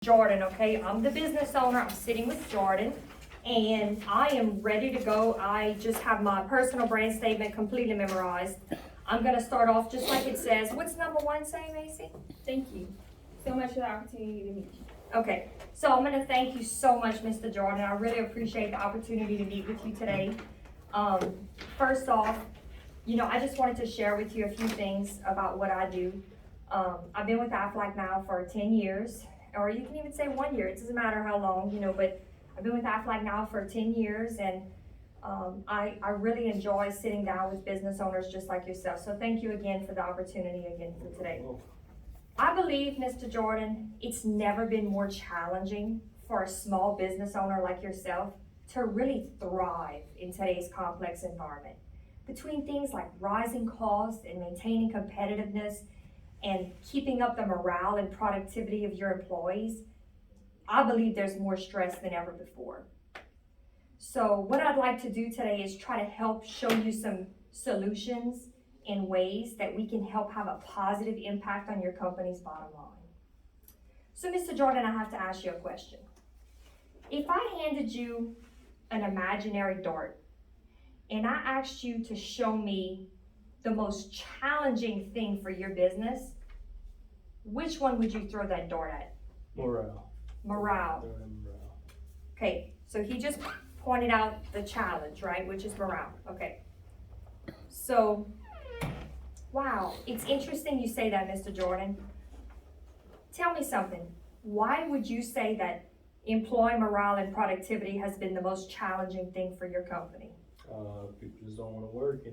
Jordan, okay? I'm the business owner. I'm sitting with Jordan, and I am ready to go. I just have my personal brand statement completely memorized. I'm gonna start off just like it says. What's number one say, Macy? Thank you so much for the opportunity to meet you. Okay, so I'm gonna thank you so much, Mr. Jordan. I really appreciate the opportunity to meet with you today. First off, I just wanted to share with you a few things about what I do. I've been with Aflac now for 10 years, or you can even say 1 year. It doesn't matter how long, but I've been with Aflac now for 10 years, and I really enjoy sitting down with business owners just like yourself. So thank you again for the opportunity again for today. I believe, Mr. Jordan, it's never been more challenging for a small business owner like yourself to really thrive in today's complex environment. Between things like rising costs and maintaining competitiveness and keeping up the morale and productivity of your employees, I believe there's more stress than ever before. So what I'd like to do today is try to help show you some solutions and ways that we can help have a positive impact on your company's bottom line. So Mr. Jordan, I have to ask you a question. If I handed you an imaginary dart and I asked you to show me the most challenging thing for your business, which one would you throw that dart at? Morale. Morale. Morale. Okay, so he just pointed out the challenge, right, which is morale. Okay. So, wow, it's interesting you say that, Mr. Jordan. Tell me something. Why would you say that employee morale and productivity has been the most challenging thing for your company? People just don't want to work, they're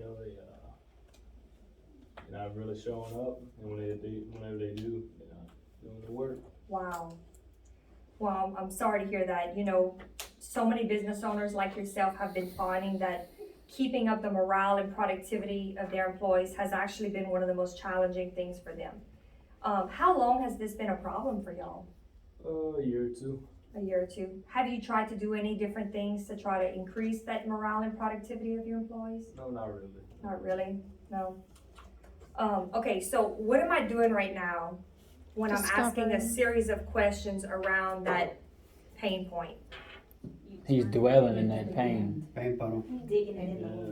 not really showing up, and whenever they do, they're not doing the work. Wow. Well, I'm sorry to hear that. So many business owners like yourself have been finding that keeping up the morale and productivity of their employees has actually been one of the most challenging things for them. How long has this been a problem for y'all? A year or two. A year or two. Have you tried to do any different things to try to increase that morale and productivity of your employees? No, not really. Not really, no. Okay, so what am I doing right now when I'm asking a series of questions around that pain point? He's dwelling in that pain. Pain funnel.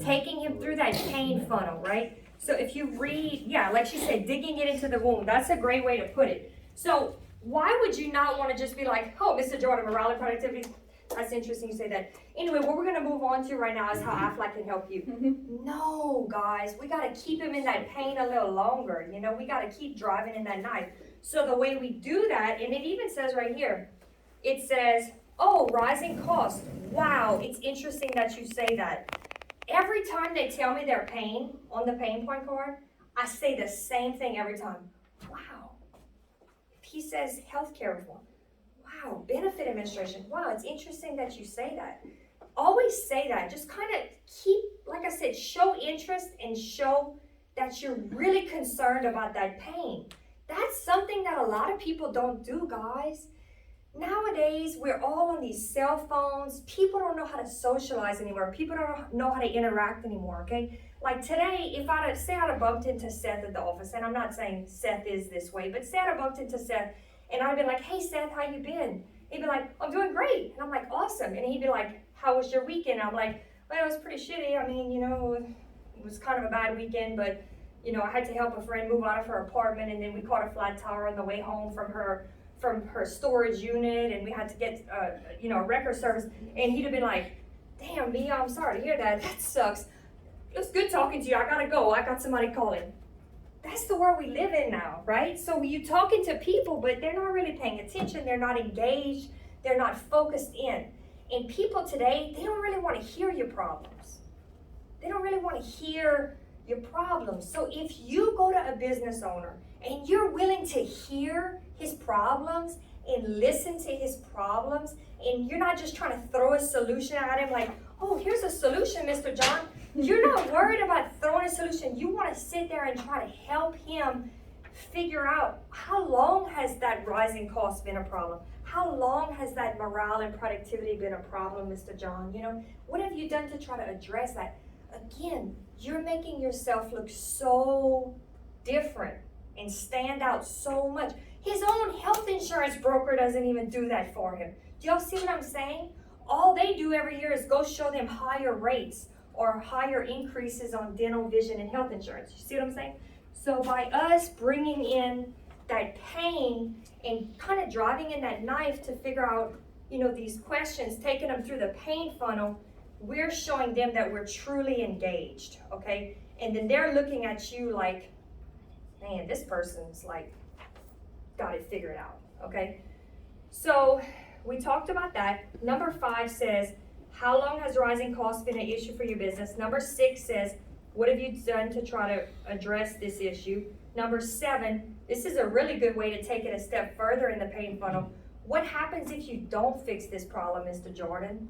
Taking him through that pain funnel, right? So if you read, like she said, digging it into the wound, that's a great way to put it. So why would you not want to just be like, oh, Mr. Jordan, morale and productivity? That's interesting you say that. Anyway, what we're going to move on to right now is how Aflac can help you. No, guys, we got to keep him in that pain a little longer. We got to keep driving in that knife. So the way we do that, and it even says right here, it says, oh, rising costs. Wow, it's interesting that you say that. Every time they tell me their pain on the pain point card, I say the same thing every time. Wow. If he says healthcare reform, wow, benefit administration, wow, it's interesting that you say that. Always say that. Just kind of keep, like I said, show interest and show that you're really concerned about that pain. That's something that a lot of people don't do, guys. Nowadays, we're all on these cell phones. People don't know how to socialize anymore. People don't know how to interact anymore, okay? Like today, if I'd have bumped into Seth at the office, and I'm not saying Seth is this way, but say I'd have bumped into Seth, and I'd be like, hey, Seth, how you been? He'd be like, I'm doing great. And I'm like, awesome. And he'd be like, how was your weekend? I'm like, well, it was pretty shitty. I mean, it was kind of a bad weekend, but, I had to help a friend move out of her apartment, and then we caught a flat tire on the way home from her storage unit, and we had to get a record service. And he'd have been like, damn, Mia, I'm sorry to hear that. That sucks. It was good talking to you. I gotta go. I got somebody calling. That's the world we live in now, right? So you talking to people, but they're not really paying attention. They're not engaged. They're not focused in. And people today, they don't really want to hear your problems. They don't really want to hear your problems. So if you go to a business owner and you're willing to hear his problems and listen to his problems, and you're not just trying to throw a solution at him like, oh, here's a solution, Mr. John. You're not worried about throwing a solution. You want to sit there and try to help him figure out how long has that rising cost been a problem? How long has that morale and productivity been a problem, Mr. John? What have you done to try to address that? Again, you're making yourself look so different and stand out so much. His own health insurance broker doesn't even do that for him. Do y'all see what I'm saying? All they do every year is go show them higher rates or higher increases on dental, vision, and health insurance. You see what I'm saying? So by us bringing in that pain and kind of driving in that knife to figure out, these questions, taking them through the pain funnel, we're showing them that we're truly engaged, okay? And then they're looking at you like, man, this person's like, got it figured out, okay? So we talked about that. Number 5 says, how long has rising costs been an issue for your business? Number 6 says, what have you done to try to address this issue? Number 7, this is a really good way to take it a step further in the pain funnel. What happens if you don't fix this problem, Mr. Jordan?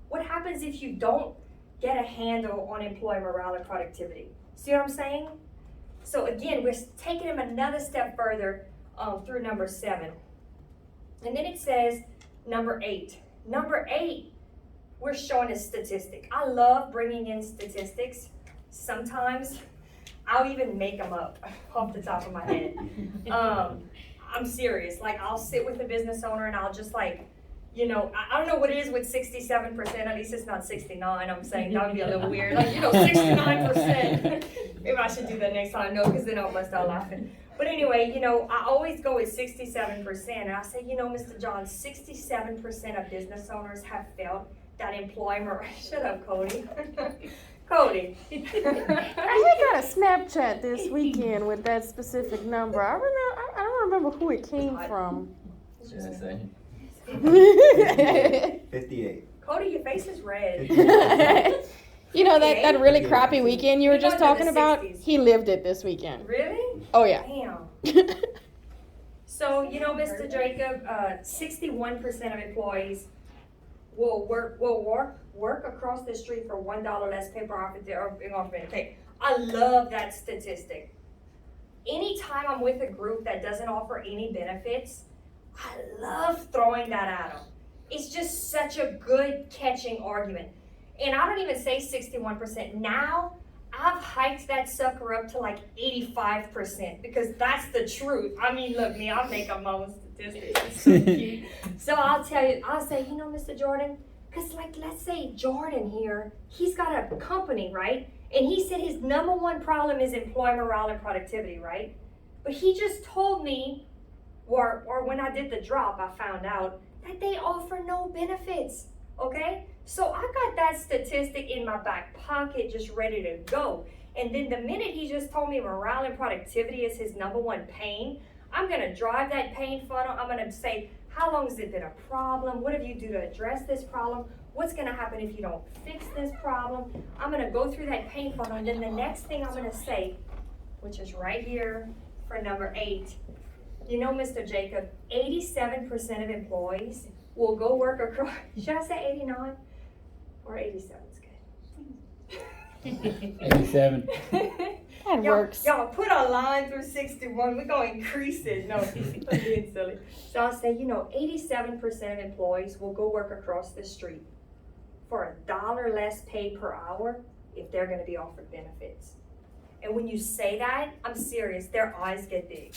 What happens if you don't get a handle on employee morale and productivity? See what I'm saying? So again, we're taking them another step further through number 7. And then it says number 8. Number 8, we're showing a statistic. I love bringing in statistics. Sometimes I'll even make them up off the top of my head. I'm serious. Like, I'll sit with a business owner and I'll just like, I don't know what it is with 67%. At least it's not 69. I'm saying that would be a little weird. Like, 69%. Maybe I should do that next time. No, because then I'll bust out laughing. But anyway, I always go with 67%. And I say, Mr. John, 67% of business owners have felt that employment. Shut up, Cody. Cody. I got a Snapchat this weekend with that specific number. I don't remember who it came from. Should I say? 58. Cody, your face is red. that really crappy weekend you were just talking about? 60s. He lived it this weekend. Really? Oh yeah. Damn. So, Mr. Jacob, 61% of employees will work across the street for $1 less pay per hour being offered. Okay, I love that statistic. Anytime I'm with a group that doesn't offer any benefits, I love throwing that at them. It's just such a good catching argument. And I don't even say 61%. Now, I've hiked that sucker up to like 85% because that's the truth. I mean, look, me, I make up my own statistics. It's so cute. So I'll say, Mr. Jordan, because like, let's say Jordan here, he's got a company, right? And he said his number one problem is employee morale and productivity, right? But he just told me, or when I did the drop, I found out that they offer no benefits, okay? So I got that statistic in my back pocket just ready to go. And then the minute he just told me morale and productivity is his number one pain, I'm gonna drive that pain funnel. I'm gonna say, how long has it been a problem? What have you do to address this problem? What's gonna happen if you don't fix this problem? I'm gonna go through that pain funnel, and then the next thing I'm gonna say, which is right here for number 8, Mr. Jacob, 87% of employees will go work across, should I say 89? Or 87 is good. 87. That works. Y'all put a line through 61. We're going to increase it. No, I'm being silly. So I'll say, 87% of employees will go work across the street for $1 less pay per hour if they're going to be offered benefits. And when you say that, I'm serious. Their eyes get big.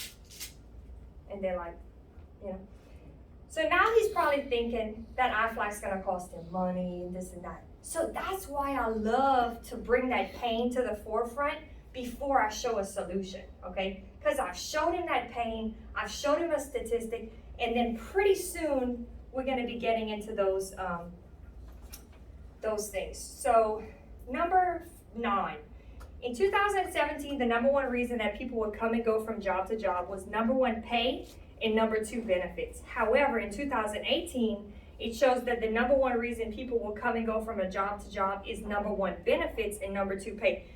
And they're like, So now he's probably thinking that Aflac's going to cost him money and this and that. So that's why I love to bring that pain to the forefront before I show a solution, okay? Because I've showed him that pain, I've showed him a statistic, and then pretty soon we're going to be getting into those things. So number 9. In 2017, the number one reason that people would come and go from job to job was number 1, pay, and number 2, benefits. However, in 2018, it shows that the number 1 reason people will come and go from a job to job is number 1, benefits, and number 2, pay.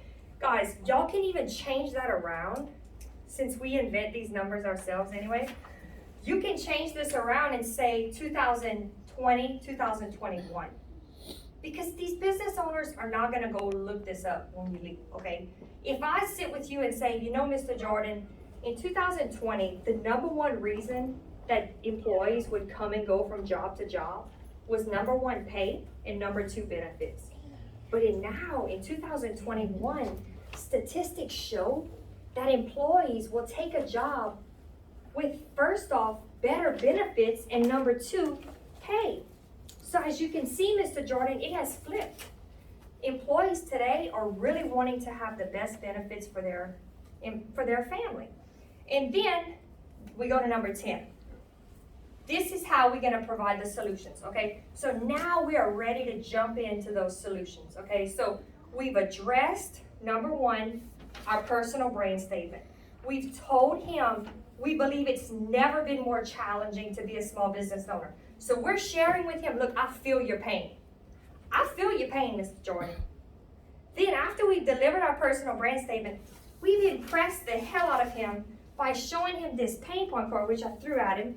Guys, y'all can even change that around since we invent these numbers ourselves anyway. You can change this around and say 2020, 2021. Because these business owners are not gonna go look this up when you leave, okay? If I sit with you and say, Mr. Jordan, in 2020, the number 1 reason that employees would come and go from job to job was number 1, pay, and number 2, benefits. But now, in 2021, statistics show that employees will take a job with, first off, better benefits, and number two, pay. So as you can see, Mr. Jordan, it has flipped. Employees today are really wanting to have the best benefits for their family. And then we go to number 10. This is how we're gonna provide the solutions, okay? So now we are ready to jump into those solutions, okay? So we've addressed, number one, our personal brand statement. We've told him we believe it's never been more challenging to be a small business owner. So we're sharing with him, look, I feel your pain. I feel your pain, Mr. Jordan. Then after we've delivered our personal brand statement, we've impressed the hell out of him by showing him this pain point card, which I threw at him.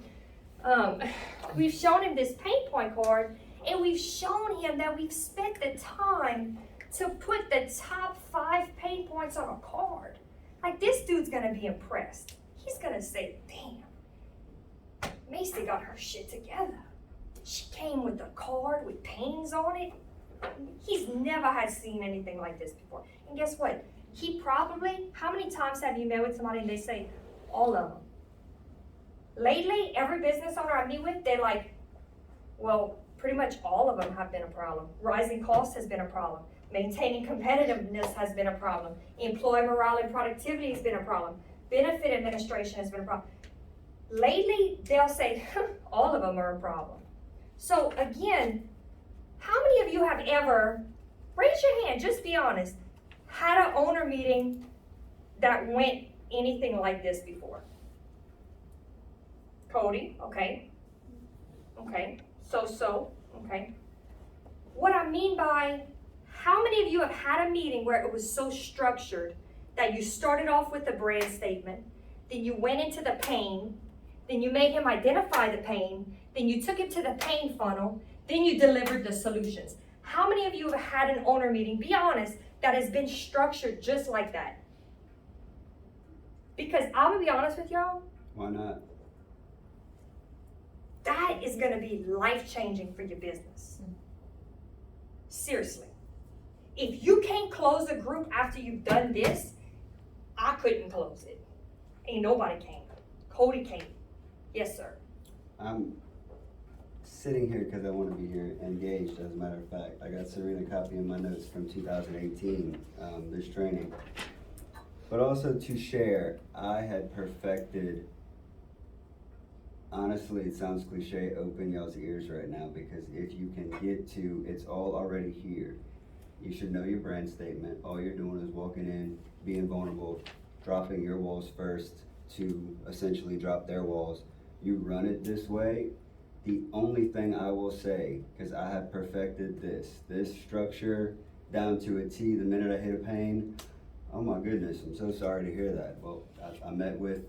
We've shown him this pain point card, and we've shown him that we've spent the time to put the top 5 pain points on a card. Like, this dude's gonna be impressed. He's gonna say, damn, Macy got her shit together. She came with a card with pains on it. He's never had seen anything like this before. And guess what? He probably, how many times have you met with somebody and they say, all of them? Lately, every business owner I meet with, they're like, well, pretty much all of them have been a problem. Rising costs has been a problem. Maintaining competitiveness has been a problem. Employee morale and productivity has been a problem. Benefit administration has been a problem. Lately, they'll say, all of them are a problem. So again, how many of you have ever, raise your hand, just be honest, had an owner meeting that went anything like this before? Cody, okay. Okay, okay. What I mean by, how many of you have had a meeting where it was so structured that you started off with the brand statement, then you went into the pain, then you made him identify the pain, then you took him to the pain funnel, then you delivered the solutions? How many of you have had an owner meeting, be honest, that has been structured just like that? Because I'm gonna be honest with y'all. Why not? That is gonna be life-changing for your business. Seriously. If you can't close a group after you've done this, I couldn't close it. Ain't nobody can. Cody can't. Yes, sir. I'm sitting here because I want to be here engaged, as a matter of fact. I got Serena a copy of my notes from 2018, this training. But also to share, I had perfected, honestly, it sounds cliche, open y'all's ears right now, because if you can get to, it's all already here. You should know your brand statement. All you're doing is walking in, being vulnerable, dropping your walls first to essentially drop their walls. You run it this way. The only thing I will say, because I have perfected this structure down to a T the minute I hit a pain. Oh my goodness, I'm so sorry to hear that. Well, I met with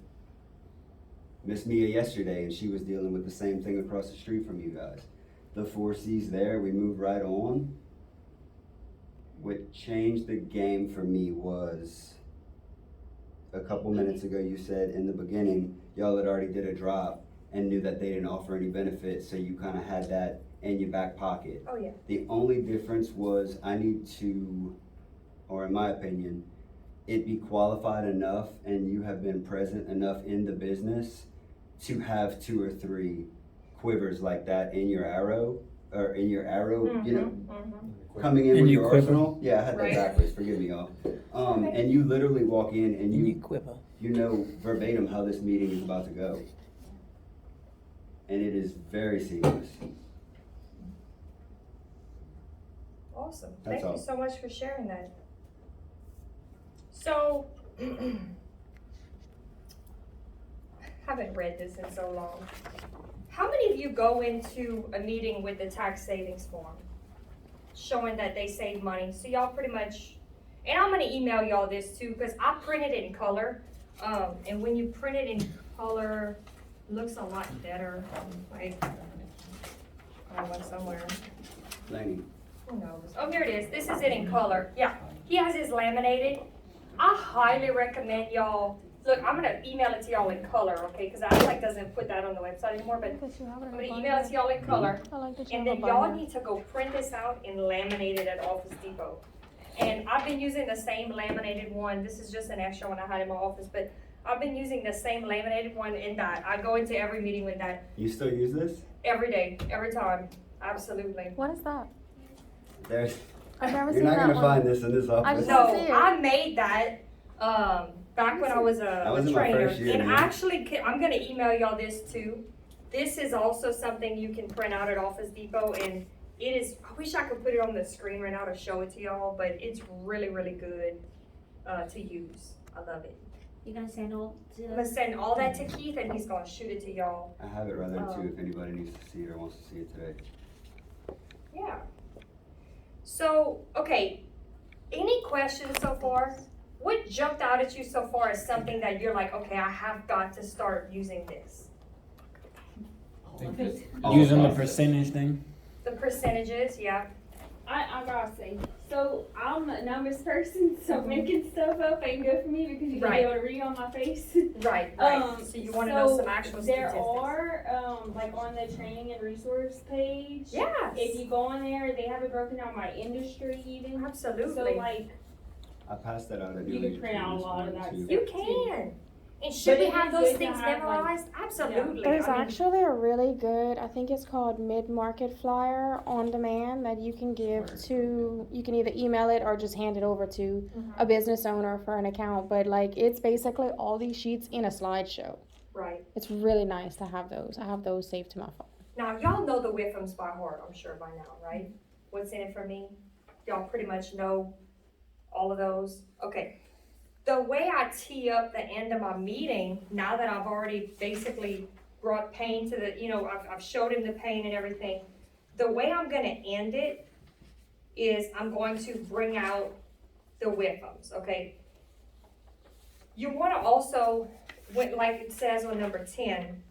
Miss Mia yesterday, and she was dealing with the same thing across the street from you guys. The 4 C's there, we moved right on. What changed the game for me was, a couple minutes ago you said in the beginning, y'all had already did a drop and knew that they didn't offer any benefits, so you kind of had that in your back pocket. Oh yeah. The only difference was I need to, or in my opinion, it be qualified enough and you have been present enough in the business to have 2 or 3 quivers like that in your arrow, you know, coming in with your arsenal. Yeah, I had that backwards, forgive me y'all. And you literally walk in and you quiver. You know verbatim how this meeting is about to go. And it is very seamless. Awesome. That's Thank all. you so much for sharing that. So, haven't read this in so long. How many of you go into a meeting with the tax savings form showing that they save money? So y'all pretty much, and I'm gonna email y'all this too, because I printed it in color. And when you print it in color, it looks a lot better. Like, I went somewhere. Laney. Who knows? Oh, here it is. This is it in color. Yeah, he has his laminated. I highly recommend y'all. Look, I'm gonna email it to y'all in color, okay? Because I like doesn't put that on the website anymore. But I'm gonna email it to y'all in color, and then y'all need to go print this out and laminate it at Office Depot. And I've been using the same laminated one. This is just an extra one I had in my office, but I've been using the same laminated one in that. I go into every meeting with that You still use this? every day, every time. Absolutely. What is that? There's, I've never you're seen not that gonna one. find this in this office. just don't No, see it. I made that, back when I was That a was in my trainer. first year, And man. actually, I'm gonna email y'all this too. This is also something you can print out at Office Depot, and it is, I wish I could put it on the screen right now to show it to y'all, but it's really, really good, to use. I love it. You're gonna send all to I'm gonna send all that to Keith, and he's gonna shoot it to y'all. I have it right there Oh. too if anybody needs to see it or wants to see it today. Yeah. So, okay, any questions so far? What jumped out at you so far as something that you're like, okay, I have got to start using this? Using the percentage thing. The percentages, yeah, I gotta say, so I'm a numbers person, so making stuff up ain't good for me because you're gonna be able to read on my face. right. So you wanna know some actual There statistics. are, like on the training and resource page, Yes, if you go on there, they have it broken down by industry even. So absolutely. like, I passed that out at You can print out a lot of that too. You can. And should But we it have is those good to things have, like- memorized? Absolutely. There's I mean, actually a really good, I think it's called mid-market flyer on demand that you can give to, you can either email it or just hand it over to a business owner for an account. But like, it's basically all these sheets in a slideshow. right. It's really nice to have those. I have those saved to my phone. Now, y'all know the Whiffums by heart, I'm sure by now, right? What's in it for me? Y'all pretty much know all of those? Okay. The way I tee up the end of my meeting, now that I've already basically brought pain to the, I've showed him the pain and everything, the way I'm gonna end it is I'm going to bring out the Whiffums, okay? You wanna also, like it says on number 10,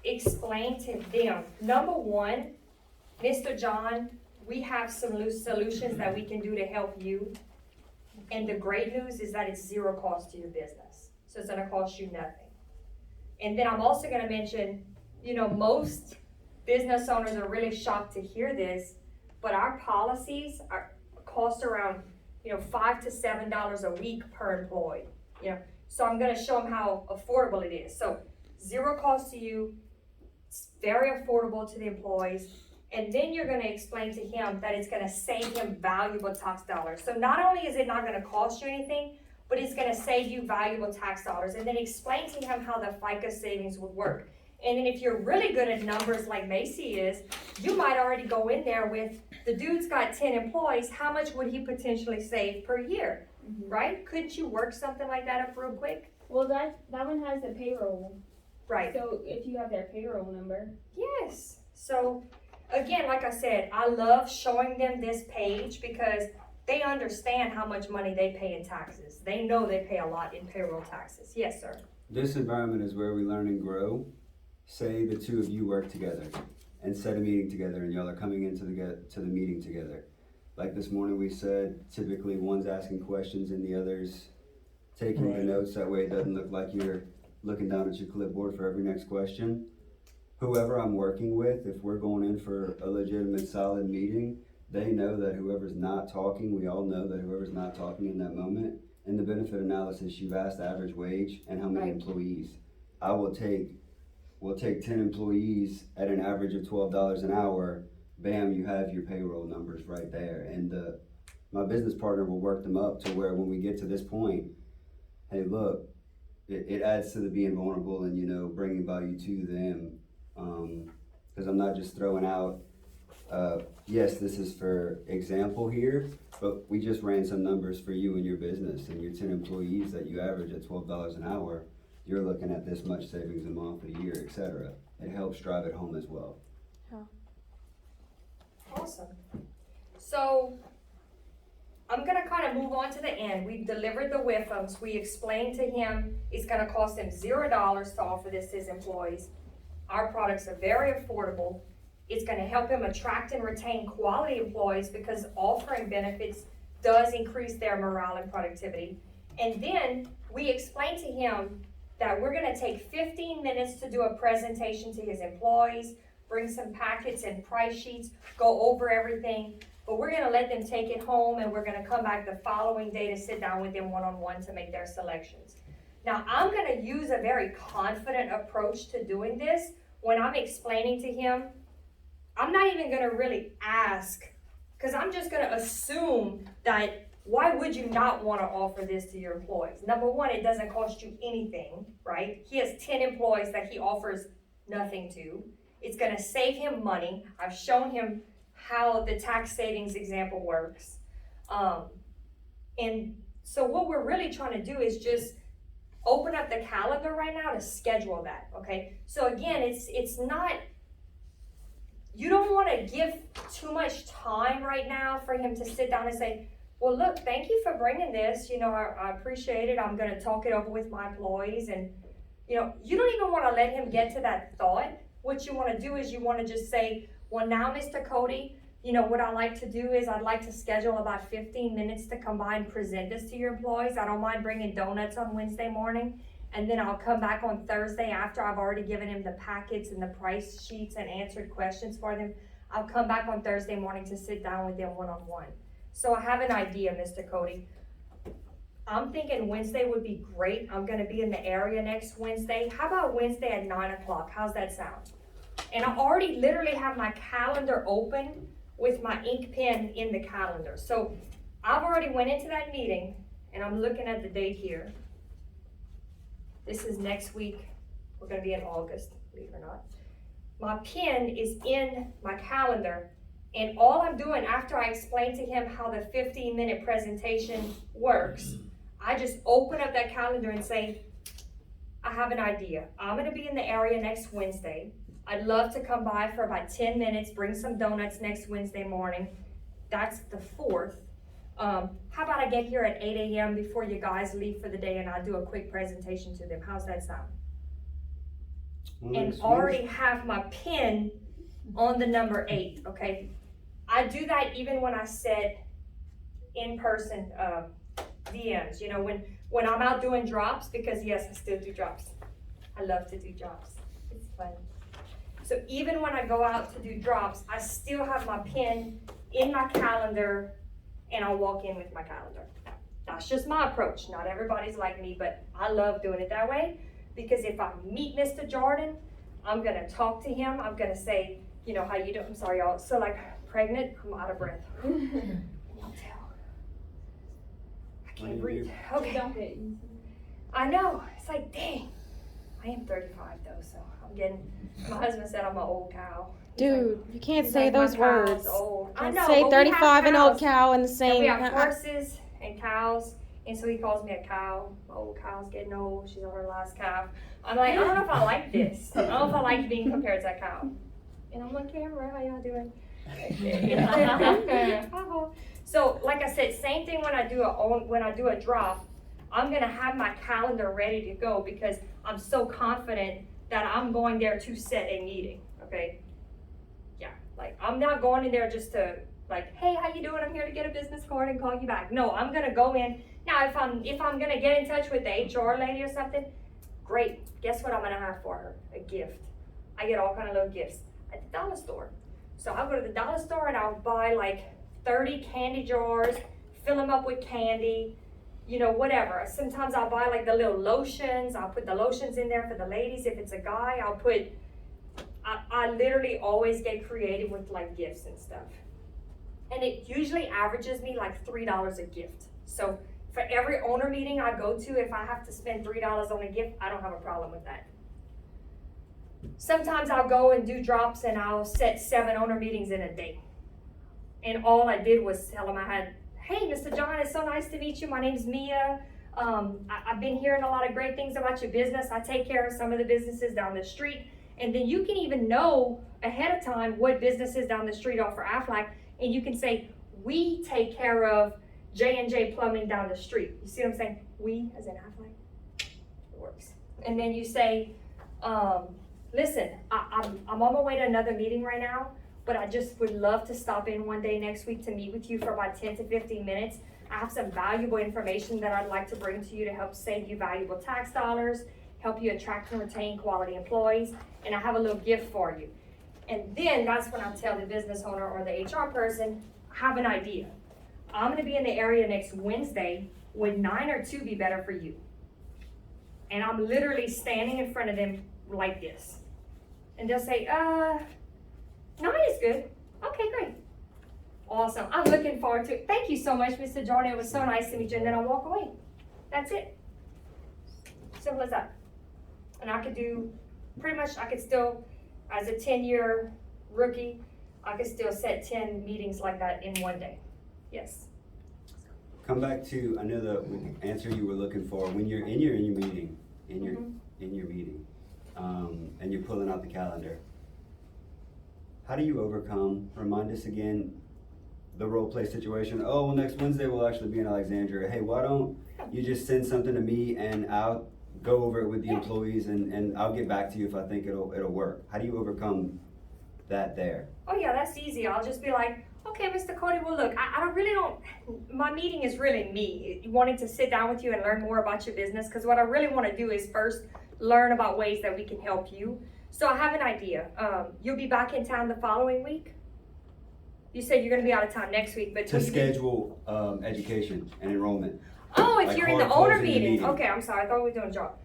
explain to them, number one, Mr. John, we have some solutions that we can do to help you. And the great news is that it's zero cost to your business. So it's gonna cost you nothing. And then I'm also gonna mention, most business owners are really shocked to hear this, but our policies cost around, $5 to $7 a week per employee. So I'm gonna show them how affordable it is. So zero cost to you, it's very affordable to the employees. And then you're gonna explain to him that it's gonna save him valuable tax dollars. So not only is it not gonna cost you anything, but it's gonna save you valuable tax dollars. And then explain to him how the FICA savings would work. And then if you're really good at numbers like Macy is, you might already go in there with, the dude's got 10 employees, how much would he potentially save per year, right? Couldn't you work something like that up real quick? well, that one has the payroll. Right. So if you have their payroll number. Yes. So again, like I said, I love showing them this page because they understand how much money they pay in taxes. They know they pay a lot in payroll taxes. Yes, sir. This environment is where we learn and grow. Say the two of you work together and set a meeting together and y'all are coming into to the meeting together. Like this morning we said, typically one's asking questions and the other's taking the notes. That way it doesn't look like you're looking down at your clipboard for every next question. Whoever I'm working with, if we're going in for a legitimate solid meeting, they know that whoever's not talking, we all know that whoever's not talking in that moment. In the benefit analysis, you've asked average wage and how many employees. We'll take 10 employees at an average of $12 an hour. Bam, you have your payroll numbers right there. And my business partner will work them up to where when we get to this point, hey, look, it adds to the being vulnerable and, bringing value to them. Because I'm not just throwing out, yes, this is for example here, but we just ran some numbers for you and your business and your 10 employees that you average at $12 an hour. You're looking at this much savings a month, a year, etc. It helps drive it home as well. Awesome. So I'm gonna kind of move on to the end. We've delivered the Whiffums. We explained to him it's gonna cost him $0 to offer this to his employees. Our products are very affordable. It's gonna help him attract and retain quality employees because offering benefits does increase their morale and productivity. And then we explained to him that we're gonna take 15 minutes to do a presentation to his employees, bring some packets and price sheets, go over everything, but we're gonna let them take it home and we're gonna come back the following day to sit down with them one-on-one to make their selections. Now, I'm gonna use a very confident approach to doing this. When I'm explaining to him, I'm not even gonna really ask, because I'm just gonna assume that why would you not wanna offer this to your employees? Number one, it doesn't cost you anything, right? He has 10 employees that he offers nothing to. It's gonna save him money. I've shown him how the tax savings example works. And so what we're really trying to do is just open up the calendar right now to schedule that, okay? So again, it's not, you don't wanna give too much time right now for him to sit down and say, well, look, thank you for bringing this, I appreciate it, I'm gonna talk it over with my employees, and, you don't even wanna let him get to that thought. What you wanna do is you wanna just say, well, now, Mr. Cody, what I like to do is I'd like to schedule about 15 minutes to come by and present this to your employees. I don't mind bringing donuts on Wednesday morning, and then I'll come back on Thursday after I've already given him the packets and the price sheets and answered questions for them. I'll come back on Thursday morning to sit down with them one-on-one. So I have an idea, Mr. Cody. I'm thinking Wednesday would be great. I'm gonna be in the area next Wednesday. How about Wednesday at 9 o'clock? How's that sound? And I already literally have my calendar open with my ink pen in the calendar. So I've already went into that meeting, and I'm looking at the date here. This is next week. We're gonna be in August, believe it or not. My pen is in my calendar, and all I'm doing after I explain to him how the 15-minute presentation works, I just open up that calendar and say, I have an idea. I'm gonna be in the area next Wednesday. I'd love to come by for about 10 minutes, bring some donuts next Wednesday morning. That's the 4th. How about I get here at 8 a.m. before you guys leave for the day, and I'll do a quick presentation to them. How's that sound? And already have my pin on the number 8, okay? I do that even when I set in-person DMs, when I'm out doing drops, because yes, I still do drops. I love to do drops. It's fun. So even when I go out to do drops, I still have my pin in my calendar, and I'll walk in with my calendar. That's just my approach. Not everybody's like me, but I love doing it that way, because if I meet Mr. Jordan, I'm gonna talk to him. I'm gonna say, how you doing? I'm sorry, y'all. So like pregnant, I'm out of breath. Y'all tell. I can't breathe. Okay. Don't get you. I know. It's like, dang. I am 35 though, so I'm getting, my husband said I'm an old cow. Dude, you can't He's say like, my those cow's words. old. I Can't know, say but we 35 have and old cows. cow in the And same. we have horses and cows, and so he calls me a cow. My old cow's getting old. She's on her last calf. I'm like, I don't know if I like this. I don't know if I like being compared to a cow. And I'm on camera. How y'all doing? So, like I said, same thing when I do a drop. I'm gonna have my calendar ready to go because I'm so confident that I'm going there to set a meeting. Okay. Yeah. Like I'm not going in there just to like, hey, how you doing? I'm here to get a business card and call you back. No, I'm gonna go in. Now, if I'm gonna get in touch with the HR lady or something, great. Guess what I'm gonna have for her? A gift. I get all kind of little gifts at the dollar store. So I'll go to the dollar store and I'll buy like 30 candy jars, fill them up with candy, whatever. Sometimes I'll buy like the little lotions. I'll put the lotions in there for the ladies. If it's a guy, I literally always get creative with like gifts and stuff. And it usually averages me like $3 a gift. So for every owner meeting I go to, if I have to spend $3 on a gift, I don't have a problem with that. Sometimes I'll go and do drops and I'll set 7 owner meetings in a day. And all I did was tell them hey, Mr. John, it's so nice to meet you. My name's Mia. I've been hearing a lot of great things about your business. I take care of some of the businesses down the street. And then you can even know ahead of time what businesses down the street offer Aflac. And you can say, we take care of J&J Plumbing down the street. You see what I'm saying? We, as in Aflac, it works. And then you say, listen, I'm on my way to another meeting right now, but I just would love to stop in one day next week to meet with you for about 10 to 15 minutes. I have some valuable information that I'd like to bring to you to help save you valuable tax dollars, help you attract and retain quality employees, and I have a little gift for you. And then that's when I tell the business owner or the HR person, I have an idea. I'm gonna be in the area next Wednesday. Would 9 or 2 be better for you? and I'm literally standing in front of them like this. And they'll say, no, it's good. Okay, great. Awesome. I'm looking forward to it. Thank you so much, Mr. Jordan. It was so nice to meet you. And then I'll walk away. That's it. Simple as that. And I could do, pretty much, I could still, as a 10-year rookie, I could still set 10 meetings like that in one day. Yes. Come back to, I know the answer you were looking for, when you're in your meeting, in your meeting, and you're pulling out the calendar, how do you overcome, remind us again, the role play situation? Oh, well, next Wednesday we'll actually be in Alexandria. Hey, why don't you just send something to me and I'll go over it with the employees and I'll get back to you if I think it'll work. How do you overcome that there? Oh yeah, that's easy. I'll just be like, okay, Mr. Cody, well look, I really don't, my meeting is really me wanting to sit down with you and learn more about your business, because what I really want to do is first learn about ways that we can help you. So I have an idea. You'll be back in town the following week? You said you're going to be out of town next week, but To schedule education and enrollment. oh, if like you're in the hard owner closing the meeting. meeting. Okay, I'm sorry. I thought we were doing a job.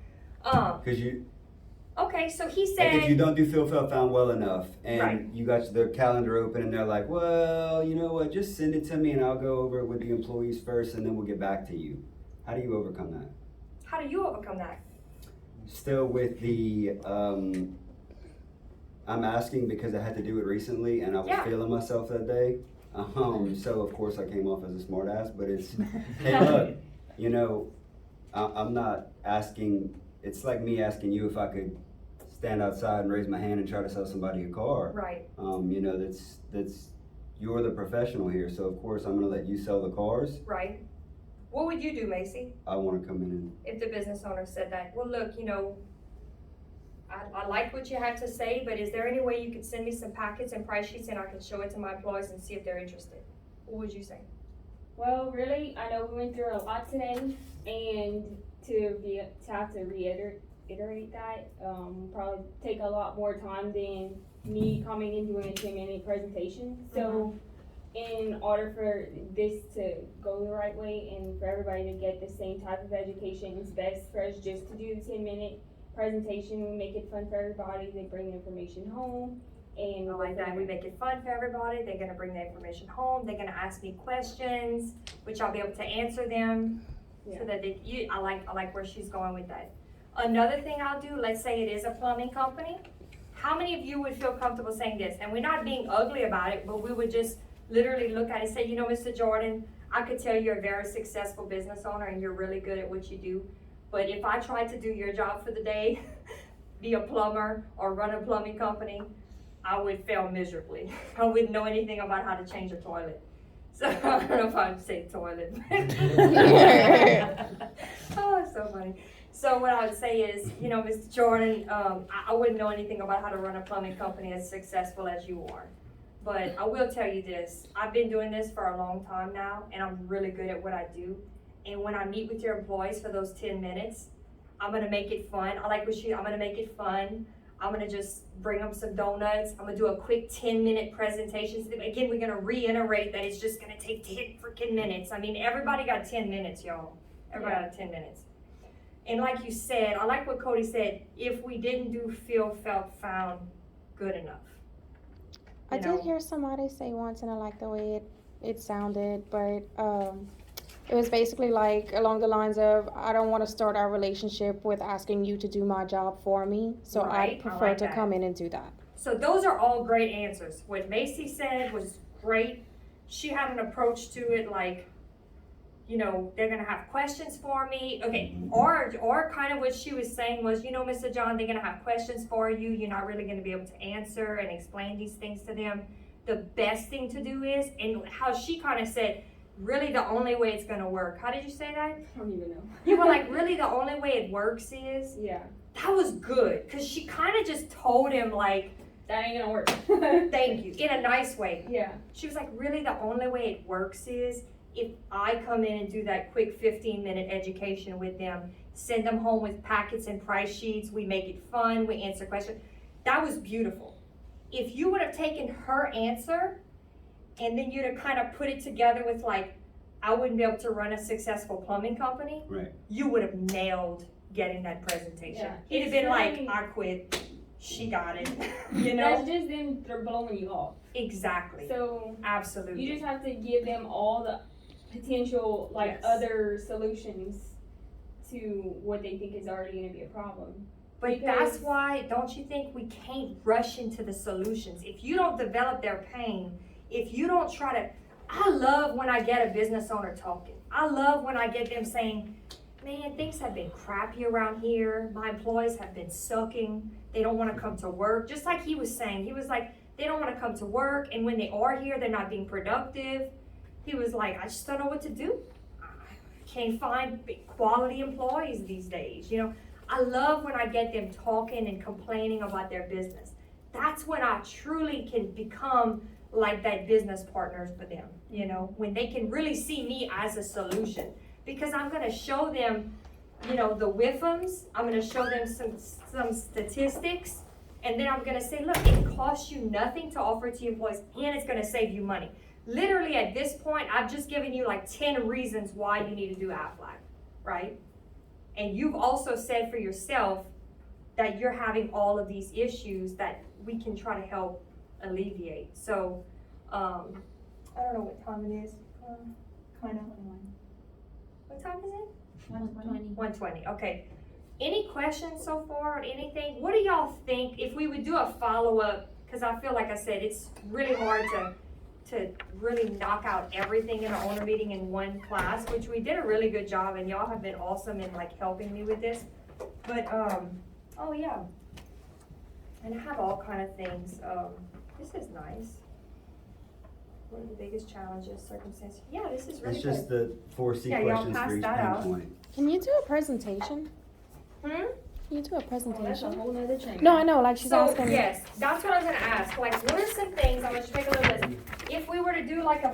Because you, Okay, so he like if you said, don't do Feel Felt Found well enough and Right. you got the calendar open and they're like, well, you know what, just send it to me and I'll go over it with the employees first and then we'll get back to you. How do you overcome that? how do you overcome that? Still with the, I'm asking because I had to do it recently and I was Yeah. feeling myself that day. So of course I came off as a smart ass, but it's, hey look, you know, I'm not asking, it's like me asking you if I could stand outside and raise my hand and try to sell somebody a car. Right. You know, that's, you're the professional here, so of course I'm gonna let you sell the cars. Right. What would you do, Macy, I wanna come in and, if the business owner said that? Well, look, you know, I like what you had to say, but is there any way you could send me some packets and price sheets and I can show it to my employees and see if they're interested? What would you say? Well, really, I know we went through a lot today, and to have to reiterate that, probably take a lot more time than me coming and doing a 10-minute presentation. So, in order for this to go the right way and for everybody to get the same type of education, it's best for us just to do the 10-minute presentation. We make it fun for everybody. They bring the information home. And I like that. We make it fun for everybody. They're gonna bring the information home. They're gonna ask me questions, which I'll be able to answer them. So that I like where she's going with that. Another thing I'll do, let's say it is a plumbing company. How many of you would feel comfortable saying this? And we're not being ugly about it, but we would just literally look at it and say, you know, Mr. Jordan, I could tell you're a very successful business owner and you're really good at what you do. But if I tried to do your job for the day, be a plumber or run a plumbing company, I would fail miserably. I wouldn't know anything about how to change a toilet. So I don't know if I'd say toilet. Oh, it's so funny. So what I would say is, you know, Mr. Jordan, I wouldn't know anything about how to run a plumbing company as successful as you are. But I will tell you this, I've been doing this for a long time now, and I'm really good at what I do. And when I meet with your employees for those 10 minutes, I'm gonna make it fun. I like what I'm gonna make it fun. I'm gonna just bring them some donuts. I'm gonna do a quick 10-minute presentation. Again, we're gonna reiterate that it's just gonna take 10 freaking minutes. I mean, everybody got 10 minutes, y'all. Everybody got 10 minutes. And like you said, I like what Cody said, if we didn't do Feel, Felt, Found good enough. I did hear somebody say once, and I like the way it sounded, but it was basically like along the lines of, I don't want to start our relationship with asking you to do my job for me, so Right, I'd prefer I like to that. come in and do that. So those are all great answers. What Macy said was great. She had an approach to it like, you know, they're gonna have questions for me. Okay, or kind of what she was saying was, you know, Mr. John, they're gonna have questions for you. You're not really gonna be able to answer and explain these things to them. The best thing to do is, and how she kind of said, really the only way it's gonna work. How did you say that? I don't even know. You were like, really the only way it works is? Yeah. That was good, because she kind of just told him like, That ain't gonna work. thank you, in a nice way. Yeah. She was like, really the only way it works is if I come in and do that quick 15-minute education with them, send them home with packets and price sheets, we make it fun, we answer questions. That was beautiful. If you would have taken her answer and then you'd have kind of put it together with like, I wouldn't be able to run a successful plumbing company, right. you would have nailed getting that presentation. Yeah, He'd have it's been really- like, I quit, she got it, you know? That's just them, they're blowing you off. Exactly, So absolutely. you just have to give them all the potential, like, Yes. other solutions to what they think is already gonna be a problem. But Because- that's why, don't you think we can't rush into the solutions? If you don't develop their pain, if you don't try to, I love when I get a business owner talking. I love when I get them saying, man, things have been crappy around here. My employees have been sucking. They don't wanna come to work. Just like he was saying, he was like, they don't wanna come to work, and when they are here, they're not being productive. He was like, I just don't know what to do. I can't find quality employees these days, you know? I love when I get them talking and complaining about their business. That's when I truly can become like that business partners for them, you know, when they can really see me as a solution. Because I'm gonna show them, you know, the WIFMs, I'm gonna show them some statistics, and then I'm gonna say, look, it costs you nothing to offer to your employees, and it's gonna save you money. Literally at this point, I've just given you like 10 reasons why you need to do Aflac, right? And you've also said for yourself that you're having all of these issues that we can try to help alleviate. So, I don't know what time it is. Kind of. What time is it? 1:20. Okay. Any questions so far on anything? What do y'all think if we would do a follow-up? Because I feel like I said, it's really hard to really knock out everything in an owner meeting in one class, which we did a really good job, and y'all have been awesome in like helping me with this. But oh yeah, and I have all kind of things. This is nice. What are the biggest challenges, circumstances? Yeah, this is really It's just good. the 4C Yeah, y'all questions pass for each that out. pinpoint. Can you do a presentation? Hmm? Can you do a That's a presentation? whole nother training. No, I know, like she's So, asking. yes, that's what I was gonna ask. Like, what are some things, I'm gonna take a little list. If we were to do like a